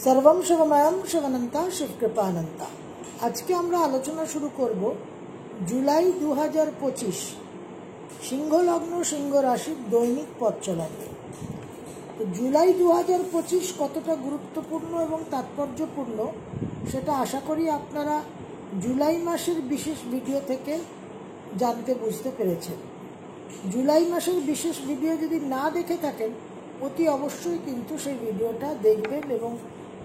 सर्वं शिवमयं शिवनंता शिवकृपानंता। আজকে আমরা আলোচনা শুরু করব জুলাই 2025 সিংহ লগ্ন সিংহ রাশির দৈনিক পথ চলা নিয়ে। তো জুলাই 2025 কতটা গুরুত্বপূর্ণ এবং তাৎপর্যপূর্ণ সেটা আশা করি আপনারা জুলাই মাসের বিশেষ ভিডিও থেকে জানতে বুঝতে পেরেছেন। জুলাই মাসের বিশেষ ভিডিও যদি না দেখে থাকেন অতি অবশ্যই কিন্তু সেই ভিডিওটা দেখবেন এবং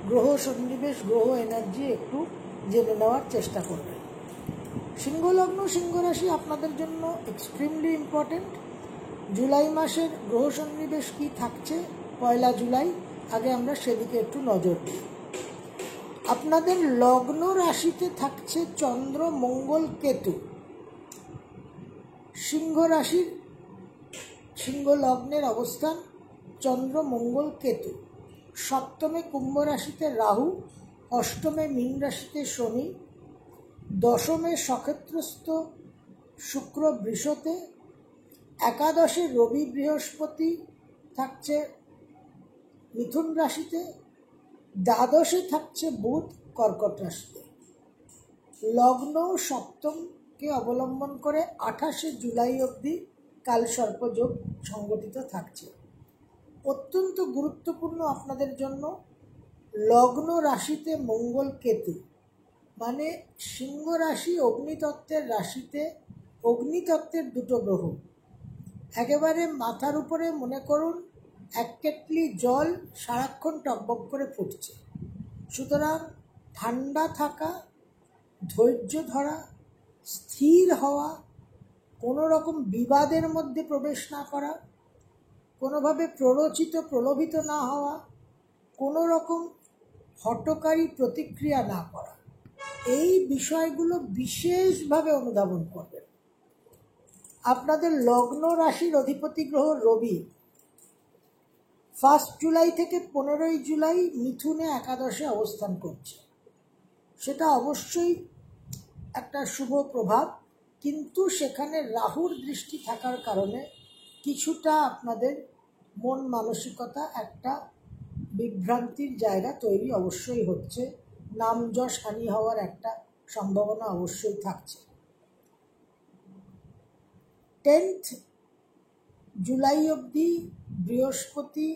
গ্রহ সন্নিবেশ গ্রহ এনার্জি একটু জেনে নেওয়ার চেষ্টা করবেন। সিংহ লগ্ন সিংহ রাশি আপনাদের জন্য এক্সট্রিমলি ইম্পর্টেন্ট। জুলাই মাসের গ্রহ সন্নিবেশ কী থাকছে 1 জুলাই, আগে আমরা সেদিকে একটু নজর দিই। আপনাদের লগ্ন রাশিতে থাকছে চন্দ্র মঙ্গল কেতু। সিংহ রাশির সিংহ লগ্নের অবস্থান চন্দ্র মঙ্গল কেতু। সপ্তমে কুম্ভ রাশিতে রাহু, অষ্টমে মীন রাশিতে শনি, দশমে সক্ষেত্রস্থ শুক্র বৃষতে, একাদশে রবি বৃহস্পতি থাকছে মিথুন রাশিতে, দ্বাদশে থাকছে বুধ কর্কট রাশিতে। লগ্ন সপ্তমকে অবলম্বন করে 28শে জুলাই অবধি কালসর্পযোগ সংগঠিত থাকছে। অত্যন্ত গুরুত্বপূর্ণ আপনাদের জন্য লগ্ন রাশিতে মঙ্গল কেতু, মানে সিংহ রাশি অগ্নিতত্ত্বের রাশিতে অগ্নিতত্ত্বের দুটো গ্রহ। একেবারে মাথার উপরে মনে করুন এক কেটলি জল সারাক্ষণ টকবক করে ফুটছে। সুতরাং ঠান্ডা থাকা, ধৈর্য ধরা, স্থির হওয়া, কোনো রকম বিবাদের মধ্যে প্রবেশ না করা, কোনোভাবে প্ররোচিত প্রলোভিত না হওয়া, কোনো রকম হঠকারী প্রতিক্রিয়া না করা, এই বিষয়গুলো বিশেষভাবে অনুধাবন করবেন। আপনাদের লগ্ন রাশির অধিপতি গ্রহ রবি 1 জুলাই থেকে 15 জুলাই মিথুনে একাদশে অবস্থান করছে। সেটা অবশ্যই একটা শুভ প্রভাব, কিন্তু সেখানে রাহুর দৃষ্টি থাকার কারণে কিছুটা আপনাদের মন মানসিকতা একটা বিভ্রান্তির জায়গা তৈরি অবশ্যই হচ্ছে। নাম যশ হানি হওয়ার একটা সম্ভাবনা অবশ্যই থাকছে। 10 জুলাই অবধি বৃহস্পতি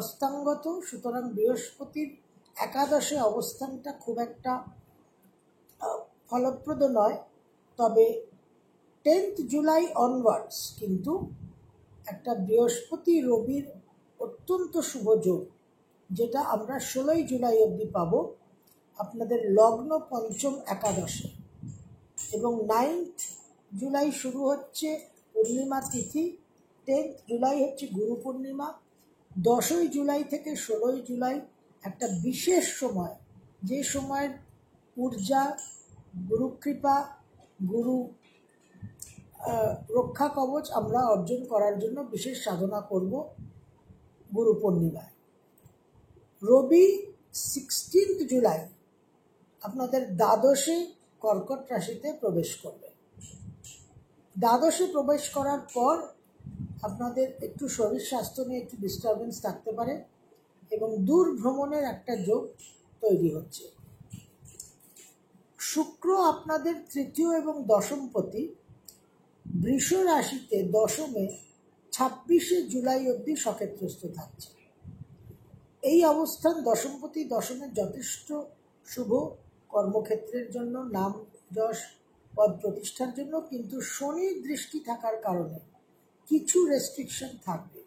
অস্তাঙ্গত, সুতরাং বৃহস্পতির একাদশে অবস্থানটা খুব একটা ফলপ্রদ নয়। তবে 10 জুলাই অনওয়ার্ডস কিন্তু একটা বৃহস্পতি রবির অত্যন্ত শুভ যোগ, যেটা আমরা 16 জুলাই অবধি পাব আপনাদের লগ্ন পঞ্চম একাদশে। এবং 9 জুলাই শুরু হচ্ছে পূর্ণিমা তিথি, 10 জুলাই হচ্ছে গুরু পূর্ণিমা। 10 জুলাই থেকে 16 জুলাই একটা বিশেষ সময়, যে সময়ের ঊর্জা, গুরুকৃপা, গুরু রক্ষা কবচ আমরা অর্জন করার জন্য বিশেষ সাধনা করব গুরু পূর্ণিমায়। রবি 16 জুলাই আপনাদের দ্বাদশে কর্কট রাশিতে প্রবেশ করবে। দ্বাদশে প্রবেশ করার পর আপনাদের একটু শরীর স্বাস্থ্য নিয়ে একটু ডিস্টারবেন্স থাকতে পারে এবং দূর ভ্রমণের একটা যোগ তৈরি হচ্ছে। শুক্র আপনাদের তৃতীয় এবং দশমপতি বৃষ রাশিতে দশমে 26শে জুলাই অবধি সক্ষেত্রস্থ থাকছে। এই অবস্থান দশমপতি দশমের যথেষ্ট শুভ কর্মক্ষেত্রের জন্য, নাম যশ পদ প্রতিষ্ঠার জন্য, কিন্তু শনির দৃষ্টি থাকার কারণে কিছু রেস্ট্রিকশন থাকবে।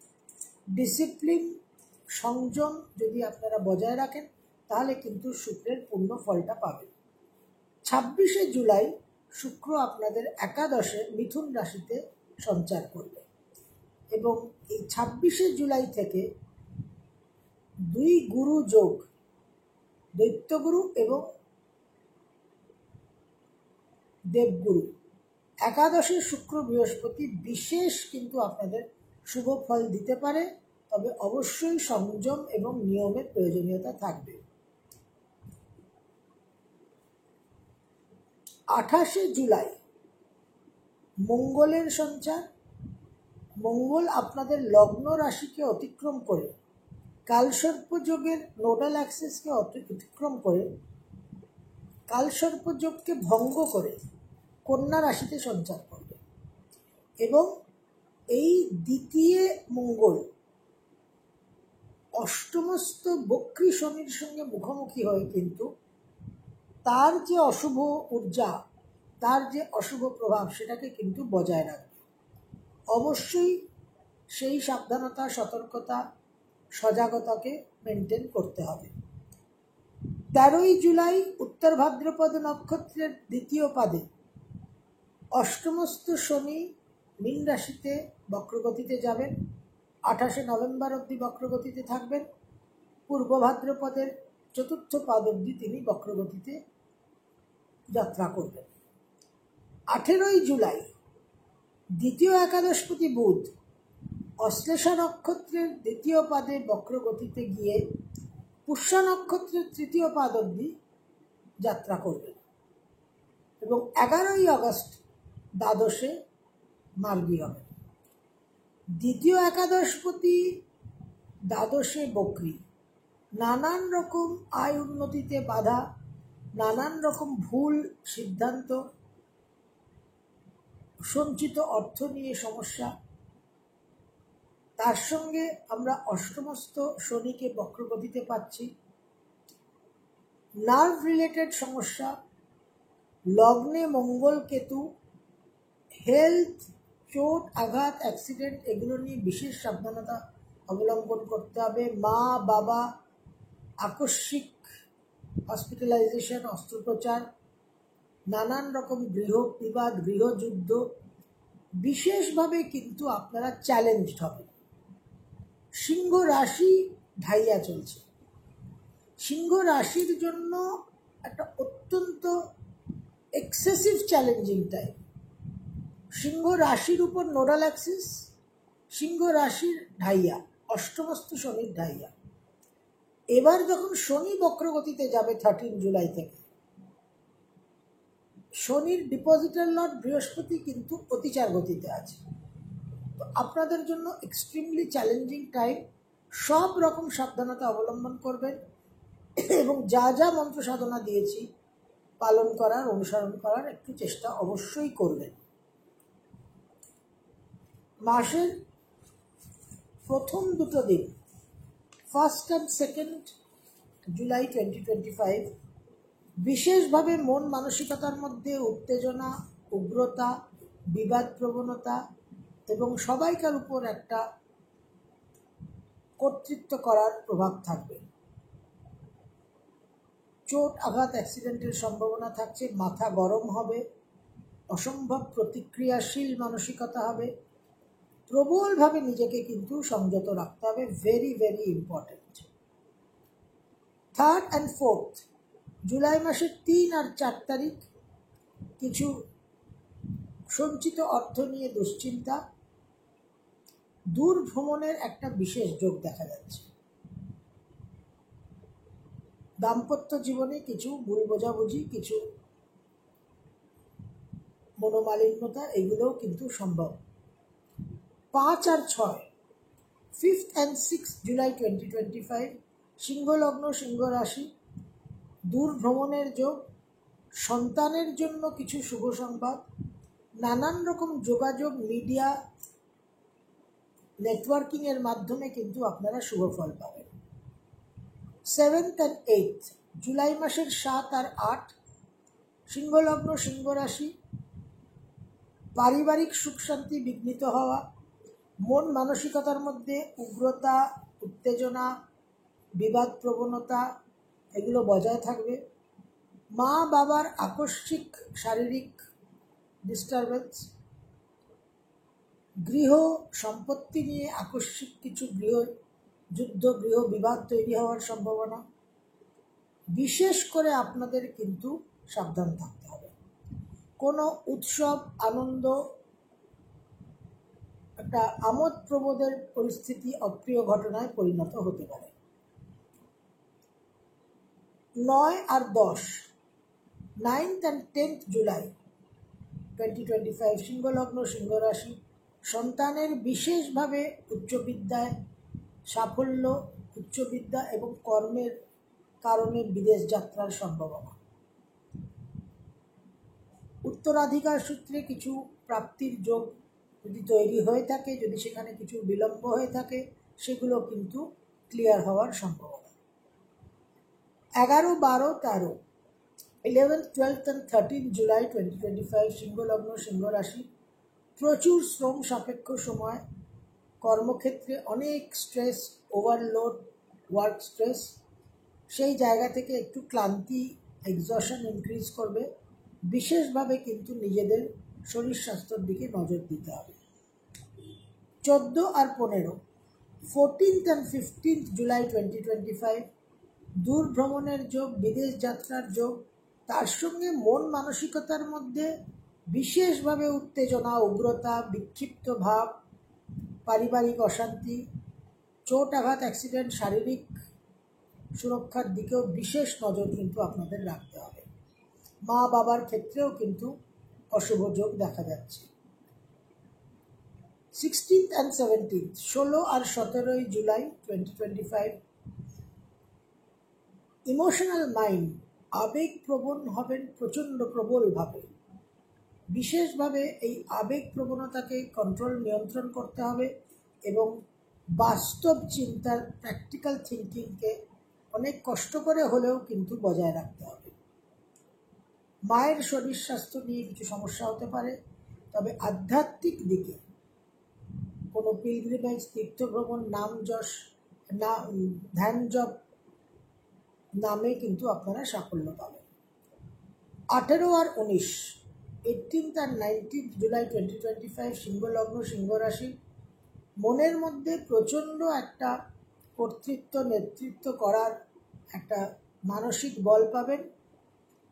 ডিসিপ্লিন, সংযম যদি আপনারা বজায় রাখেন তাহলে কিন্তু শুক্রের পূর্ণ ফলটা পাবেন। 26শে জুলাই শুক্র আপনাদের একাদশে মিথুন রাশিতে সঞ্চার করবে এবং এই 26শে জুলাই থেকে 2 গুরু যোগ, দৈত্যগুরু এবং দেবগুরু, একাদশে শুক্র বৃহস্পতি বিশেষ কিন্তু আপনাদের শুভ ফল দিতে পারে। তবে অবশ্যই সংযম এবং নিয়মের প্রয়োজনীয়তা থাকবে। 28শে জুলাই মঙ্গলের সঞ্চার। মঙ্গল আপনাদের লগ্ন রাশিকে অতিক্রম করে কালসর্পযোগের নোডাল অ্যাক্সিসকে অতিক্রম করে কালসর্পযোগকে ভঙ্গ করে কন্যা রাশিতে সঞ্চার করবে এবং এই দ্বিতীয় মঙ্গল অষ্টমস্ত বক্রী শনির সঙ্গে মুখোমুখি হয়ে কিন্তু তার যে অশুভ ঊর্জা, তার যে অশুভ প্রভাব সেটাকে কিন্তু বজায় রাখবে। অবশ্যই সেই সাবধানতা, সতর্কতা, সজাগতাকে মেনটেন করতে হবে। 13ই জুলাই উত্তর ভাদ্রপদ নক্ষত্রের দ্বিতীয় পাদে অষ্টমস্ত শনি মীন রাশিতে বক্রগতিতে যাবেন। 28শে নভেম্বর অবধি বক্রগতিতে থাকবেন। পূর্ব ভাদ্রপদের চতুর্থ পাদ অবধি তিনি বক্রগতিতে যাত্রা করবেন। 18ই জুলাই দ্বিতীয় একাদশপতি বুধ অশ্লেষা নক্ষত্রের দ্বিতীয় পাদে বক্রগতিতে গিয়ে পুষ্যা নক্ষত্রের তৃতীয় পাদ অবধি যাত্রা করবেন এবং 11ই আগস্ট দ্বাদশে মার্গী হবেন। দ্বিতীয় একাদশপতি দ্বাদশে বক্রী, নানান রকম আয় উন্নতিতে বাধা, নানান রকম ভুল সিদ্ধান্ত, সঞ্চিত অর্থ নিয়ে সমস্যা, তার সঙ্গে আমরা অষ্টমস্ত শনিকে বক্রগতিতে পাচ্ছি। নার্ভ রিলেটেড সমস্যা, লগ্নে মঙ্গল কেতু, হেলথ, চোট আঘাত, অ্যাক্সিডেন্ট, এগুলো নিয়ে বিশেষ সাবধানতা অবলম্বন করতে হবে। মা বাবা, আকস্মিক হসপিটালাইজেশন, অস্ত্রোপচার, নানান রকম গৃহ বিবাদ, গৃহযুদ্ধ, বিশেষভাবে কিন্তু আপনারা চ্যালেঞ্জড হবেন। সিংহ রাশি ঢাইয়া চলছে। সিংহ রাশির জন্য একটা অত্যন্ত এক্সেসিভ চ্যালেঞ্জিং টাইম। সিংহ রাশির উপর নোডাল অ্যাক্সিস, সিংহ রাশির ঢাইয়া, অষ্টমস্ত শনির ঢাইয়া। এবার যখন শনি বক্রগতিতে যাবে 13 জুলাই থেকে, শনির ডিপোজিটার লর্ড বৃহস্পতি কিন্তু অতিচার গতিতে আছে। তো আপনাদের জন্য এক্সট্রিমলি চ্যালেঞ্জিং টাইম। সব রকম সাবধানতা অবলম্বন করবেন এবং যা যা মন্ত্র সাধনা দিয়েছি পালন করার, অনুসরণ করার একটু চেষ্টা অবশ্যই করবেন। মাসের প্রথম দুটো দিন, 1 and 2 জুলাই 2025, বিশেষভাবে মন মানসিকতার মধ্যে উত্তেজনা, উগ্রতা, বিবাদ প্রবণতা এবং সবাইকার উপর একটা কর্তৃত্ব করার প্রভাব থাকবে। চোট আঘাত, অ্যাক্সিডেন্টের সম্ভাবনা থাকছে। মাথা গরম হবে, অসম্ভব প্রতিক্রিয়াশীল মানসিকতা হবে। প্রবলভাবে নিজেকে কিন্তু সংযত রাখতে হবে, very very important. 3rd and 4th July মাসের 3 আর 4 তারিখ কিছু সঞ্চিত অর্থ নিয়ে দুশ্চিন্তা, দূর ভ্রমণের একটা বিশেষ যোগ দেখা যাচ্ছে। দাম্পত্য জীবনে কিছু ভুল বোঝাবুঝি, কিছু মনোমালিন্যতা, এগুলোও কিন্তু সম্ভব। 5 আর 6, 5th and 6th জুলাই 2025, সিংহ লগ্ন, সিংহ রাশি, দূর ভ্রমণের যোগ, সন্তানের জন্য কিছু শুভ সংবাদ, নানান রকম যোগাযোগ, মিডিয়া, নেটওয়ার্কিংয়ের মাধ্যমে কিন্তু আপনারা শুভ ফল পাবেন। 7th and 8th জুলাই মাসের 7 আর 8, সিংহ লগ্ন, সিংহ রাশি, পারিবারিক সুখ শান্তি বিঘ্নিত হওয়া, মন মানসিকতার মধ্যে উগ্রতা, উত্তেজনা, বিবাদ প্রবণতা, এগুলো বজায় থাকবে। মা বাবার আকস্মিক শারীরিক ডিস্টারবেন্স, গৃহ সম্পত্তি নিয়ে আকস্মিক কিছু গৃহ যুদ্ধ, গৃহ বিবাদ তৈরি হওয়ার সম্ভাবনা। বিশেষ করে আপনাদের কিন্তু সাবধান থাকতে হবে। কোনো উৎসব, আনন্দ, একটা আমোদ প্রমোদের পরিস্থিতি অপ্রিয় ঘটনায় পরিণত হতে পারে। 9 আর 10, 9th and 10th জুলাই 2025, সিংহ লগ্ন, সিংহ রাশি, সন্তানের বিশেষভাবে উচ্চ বিদ্যায় সাফল্য, উচ্চবিদ্যা এবং কর্মের কারণে বিদেশ যাত্রার সম্ভাবনা। উত্তরাধিকার সূত্রে কিছু প্রাপ্তির যোগ যদি তৈরি হয়ে থাকে, যদি সেখানে কিছু বিলম্ব হয়ে থাকে, সেগুলো কিন্তু ক্লিয়ার হওয়ার সম্ভাবনা। 11, 12, 13, 11th, 12th and 13th July 2025 সিংহ লগ্ন সিংহ রাশি। প্রচুর শ্রম সাপেক্ষ সময়, কর্মক্ষেত্রে অনেক স্ট্রেস, ওভারলোড, ওয়ার্ক স্ট্রেস, সেই জায়গা থেকে একটু ক্লান্তি, এক্সশন ইনক্রিজ করবে। বিশেষভাবে কিন্তু নিজেদের শরীর স্বাস্থ্যের দিকে নজর দিতে হবে। 14 আর 15, 14th and 15th জুলাই 2025 দূর ভ্রমণের যোগ, বিদেশ যাত্রার যোগ, তার সঙ্গে মন মানসিকতার মধ্যে বিশেষভাবে উত্তেজনা, উগ্রতা, বিক্ষিপ্ত ভাব, পারিবারিক অশান্তি, চোট আঘাত, অ্যাক্সিডেন্ট, শারীরিক সুরক্ষার দিকেও বিশেষ নজর কিন্তু আপনাদের রাখতে হবে। মা বাবার ক্ষেত্রেও কিন্তু অশুভ যোগ দেখা যাচ্ছে। 16th and 17th, 16 আর 17 জুলাই 2025 ইমোশনাল মাইন্ড, আবেগপ্রবণ হবেন প্রচণ্ড প্রবলভাবে। বিশেষভাবে এই আবেগ প্রবণতাকে কন্ট্রোল, নিয়ন্ত্রণ করতে হবে এবং বাস্তব চিন্তার, প্র্যাকটিক্যাল থিঙ্কিংকে অনেক কষ্ট করে হলেও কিন্তু বজায় রাখতে হবে। মায়ের শরীর স্বাস্থ্য নিয়ে কিছু সমস্যা হতে পারে, তবে আধ্যাত্মিক দিকে কোনো পিলগ্রিমেজ, তীর্থভ্রমণ, নাম যশ, ধ্যান জপ নামে কিন্তু আপনারা সাফল্য পাবেন। 18 আর 19, 18th আর 19th জুলাই 2025 সিংহ লগ্ন সিংহ রাশি। মনের মধ্যে প্রচণ্ড একটা কর্তৃত্ব, নেতৃত্ব করার একটা মানসিক বল পাবেন।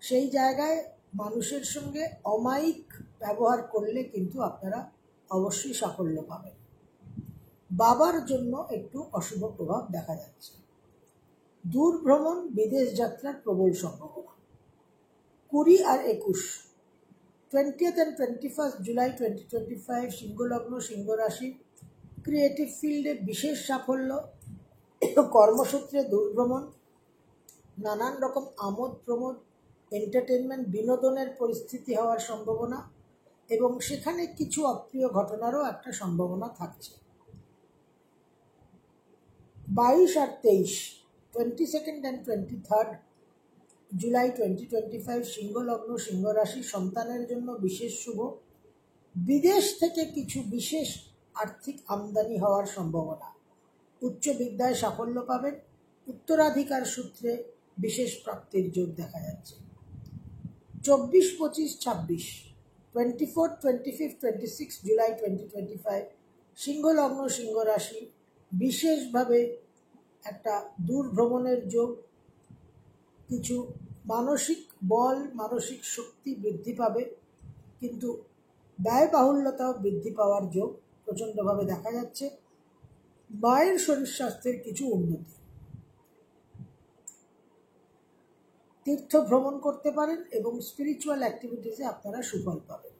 সেই জায়গায় মানুষের সঙ্গে অমায়িক ব্যবহার করলে কিন্তু আপনারা অবশ্যই সাফল্য পাবেন। বাবার জন্য একটু অশুভ প্রভাব দেখা যাচ্ছে। দূর ভ্রমণ, বিদেশ যাত্রার প্রবল সম্ভাবনা। 20 আর 21, 20th and 21st জুলাই 2025 সিংহ লগ্ন সিংহ রাশি। ক্রিয়েটিভ ফিল্ডে বিশেষ সাফল্য, কর্মসূত্রে দূর ভ্রমণ, নানান রকম আমোদ প্রমোদ, এন্টারটেনমেন্ট, বিনোদনের পরিস্থিতি হওয়ার সম্ভাবনা এবং সেখানে কিছু অপ্রিয় ঘটনারও একটা সম্ভাবনা থাকছে। 22 আর 23, 22nd and 23rd জুলাই 2025 সিংহ লগ্ন সিংহ রাশি। সন্তানের জন্য বিশেষ শুভ, বিদেশ থেকে কিছু বিশেষ আর্থিক আমদানি হওয়ার সম্ভাবনা। উচ্চ বিদ্যায় সাফল্য পাবেন, উত্তরাধিকার সূত্রে বিশেষ প্রাপ্তির যোগ দেখা যাচ্ছে। 24, 25, 26, 24, 25, 26 জুলাই 2025 সিংহ লগ্ন সিংহ রাশি। বিশেষভাবে একটা দূর ভ্রমণের যোগ, কিছু মানসিক বল, মানসিক শক্তি বৃদ্ধি পাবে, কিন্তু ব্যয়বাহুল্যতাও বৃদ্ধি পাওয়ার যোগ প্রচণ্ডভাবে দেখা যাচ্ছে। মায়ের শরীর স্বাস্থ্যের কিছু উন্নতি। তীর্থ ভ্রমণ করতে পারেন এবং স্পিরিচুয়াল অ্যাক্টিভিটিসে আপনারা সুফল পাবেন।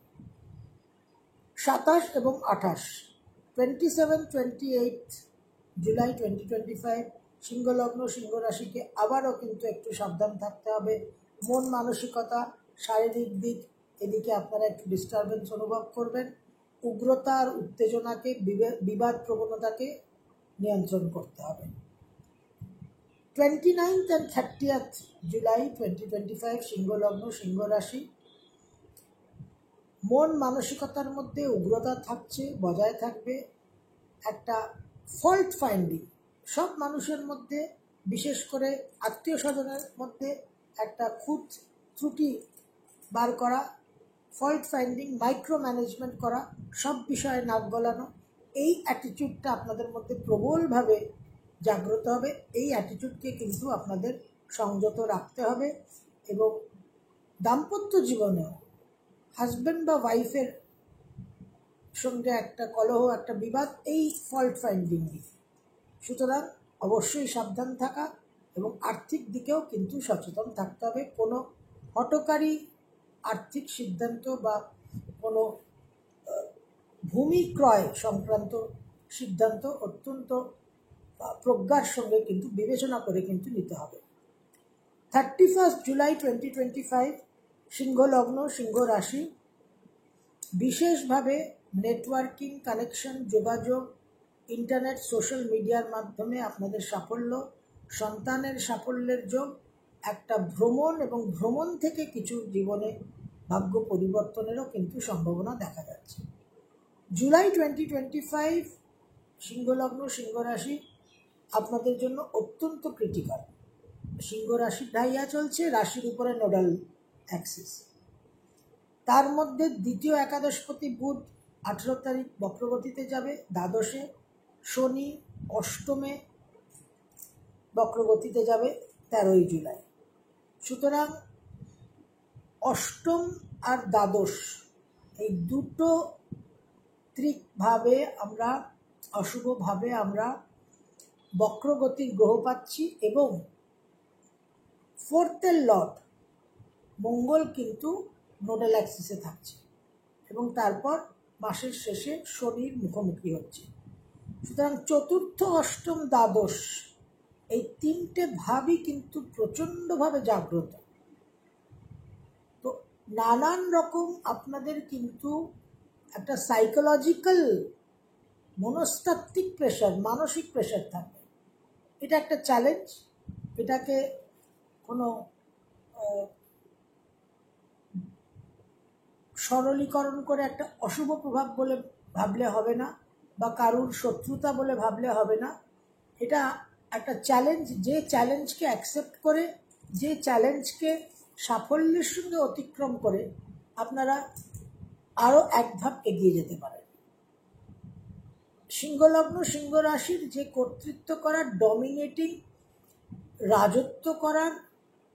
27 এবং 28, 27, 28 জুলাই 2025 সিংহ লগ্ন সিংহ রাশিকে আবারও কিন্তু একটু সাবধান থাকতে হবে। মন মানসিকতা, শারীরিক দিক, এদিকে আপনারা একটু ডিস্টারবেন্স অনুভব করবেন। উগ্রতা আর উত্তেজনাকে, বিবাদ প্রবণতাকে নিয়ন্ত্রণ করতে হবে। 29th and 30th জুলাই 2025 সিংহ লগ্ন সিংহ রাশি। মন মানসিকতার মধ্যে উগ্রতা থাকছে, বজায় থাকবে। একটা ফল্ট ফাইন্ডিং, সব মানুষের মধ্যে, বিশেষ করে আত্মীয় স্বজনের মধ্যে একটা খুঁত ত্রুটি বার করা, ফল্ট ফাইন্ডিং, মাইক্রো ম্যানেজমেন্ট করা, সব বিষয়ে নাক গলানো, এই অ্যাটিটিউডটা আপনাদের মধ্যে প্রবলভাবে জাগ্রত হবে। এই অ্যাটিটিউডকে কিন্তু আপনাদের সংযত রাখতে হবে এবং দাম্পত্য জীবনেও হাজব্যান্ড বা ওয়াইফের সঙ্গে একটা কলহ, একটা বিবাদ, এই ফল্ট ফাইন্ডিং। সুতরাং অবশ্যই সাবধান থাকা এবং আর্থিক দিকেও কিন্তু সচেতন থাকতে হবে। কোনো হঠকারী আর্থিক সিদ্ধান্ত বা কোনো ভূমি ক্রয় সংক্রান্ত সিদ্ধান্ত অত্যন্ত প্রজ্ঞার সঙ্গে কিন্তু বিবেচনা করে কিন্তু নিতে হবে। 31 জুলাই 2025 সিংহ লগ্ন, সিংহ রাশি। বিশেষভাবে নেটওয়ার্কিং, কানেকশন, যোগাযোগ, ইন্টারনেট, সোশ্যাল মিডিয়ার মাধ্যমে আপনাদের সাফল্য, সন্তানের সাফল্যের যোগ, একটা ভ্রমণ এবং ভ্রমণ থেকে কিছু জীবনে ভাগ্য পরিবর্তনেরও কিন্তু সম্ভাবনা দেখা যাচ্ছে। জুলাই 2025 সিংহ লগ্ন, সিংহ রাশি আপনাদের জন্য অত্যন্ত ক্রিটিক্যাল। সিংহ রাশির ঢাইয়া চলছে, রাশির উপরে নোডাল অ্যাক্সিস। তার মধ্যে দ্বিতীয় একাদশপতি বুধ 18 তারিখ বক্রগতিতে যাবে দ্বাদশে, শনি অষ্টমে বক্রগতিতে যাবে 13 জুলাই। সুতরাং অষ্টম আর দ্বাদশ এই দুটো ত্রিকভাবে আমরা অশুভভাবে আমরা বক্রগতির গ্রহ পাচ্ছি এবং ফোর্থের লর্ড মঙ্গল কিন্তু নোডাল অ্যাক্সিসে থাকছে এবং তারপর মাসের শেষে শনির মুখোমুখি হচ্ছে। সুতরাং চতুর্থ, অষ্টম, দ্বাদশ এই তিনটে ভাবই কিন্তু প্রচণ্ডভাবে জাগ্রত। তো নানান রকম আপনাদের কিন্তু একটা সাইকোলজিক্যাল মনস্তাত্ত্বিক প্রেশার, মানসিক প্রেশার থাকবে। এটা একটা চ্যালেঞ্জ। এটাকে কোনো সরলীকরণ করে একটা অশুভ প্রভাব বলে ভাবলে হবে না, বা কারুর শত্রুতা বলে ভাবলে হবে না। এটা একটা চ্যালেঞ্জ। যে চ্যালেঞ্জকে অ্যাকসেপ্ট করে, যে চ্যালেঞ্জকে সাফল্যের সঙ্গে অতিক্রম করে আপনারা আরও এক ধাপ এগিয়ে যেতে পারেন। সিংহলগ্ন, সিংহ রাশির যে কর্তৃত্ব করার, ডমিনেটিং, রাজত্ব করার,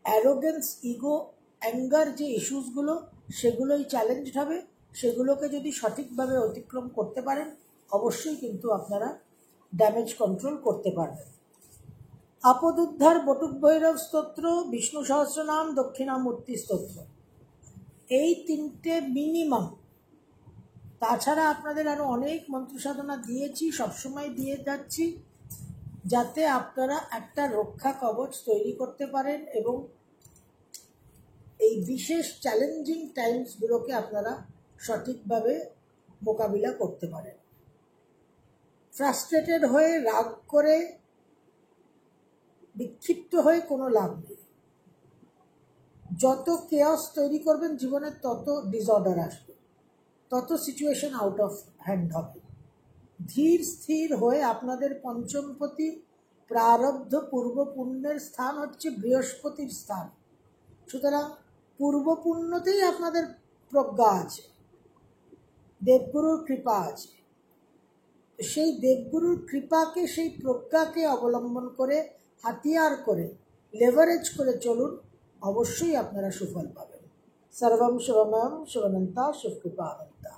অ্যারোগেন্স, ইগো, অ্যাঙ্গার যে ইস্যুসগুলো, সেগুলোই চ্যালেঞ্জড হবে। সেগুলোকে যদি সঠিকভাবে অতিক্রম করতে পারেন অবশ্যই কিন্তু আপনারা ড্যামেজ কন্ট্রোল করতে পারবেন। আপদ উদ্ধার, বটুক ভৈরব স্তোত্র, বিষ্ণু সহস্রনাম, দক্ষিণামূর্তি স্তোত্র, এই তিনটে মিনিমাম। তাছাড়া আপনাদের আরও অনেক মন্ত্র সাধনা দিয়েছি, সবসময় দিয়ে যাচ্ছি, যাতে আপনারা একটা রক্ষা কবচ তৈরি করতে পারেন এবং এই বিশেষ চ্যালেঞ্জিং টাইমসগুলোকে আপনারা সঠিকভাবে মোকাবিলা করতে পারেন। ফ্রাস্ট্রেটেড হয়ে, রাগ করে, বিক্ষিপ্ত হয়ে কোনো লাভ নেই। যত কেয়স তৈরি করবেন জীবনে তত ডিসঅর্ডার আসবে, তত সিচুয়েশন আউট অফ হ্যান্ড হবে। ধীর স্থির হয়ে আপনাদের পঞ্চমপতি প্রারব্ধ পূর্ব পুণ্যের স্থান হচ্ছে বৃহস্পতির স্থান। সুতরাং পূর্ব পুণ্যতেই আপনাদের প্রজ্ঞা আছে, দেবগুরুর কৃপা আছে। সেই দেবগুরুর কৃপাকে, সেই প্রজ্ঞাকে অবলম্বন করে, হাতিয়ার করে, লেভারেজ করে চলুন, অবশ্যই আপনারা সুফল পাবেন। সর্বম শিবময়ম শিবানন্তা শিবকৃপা অনন্তা।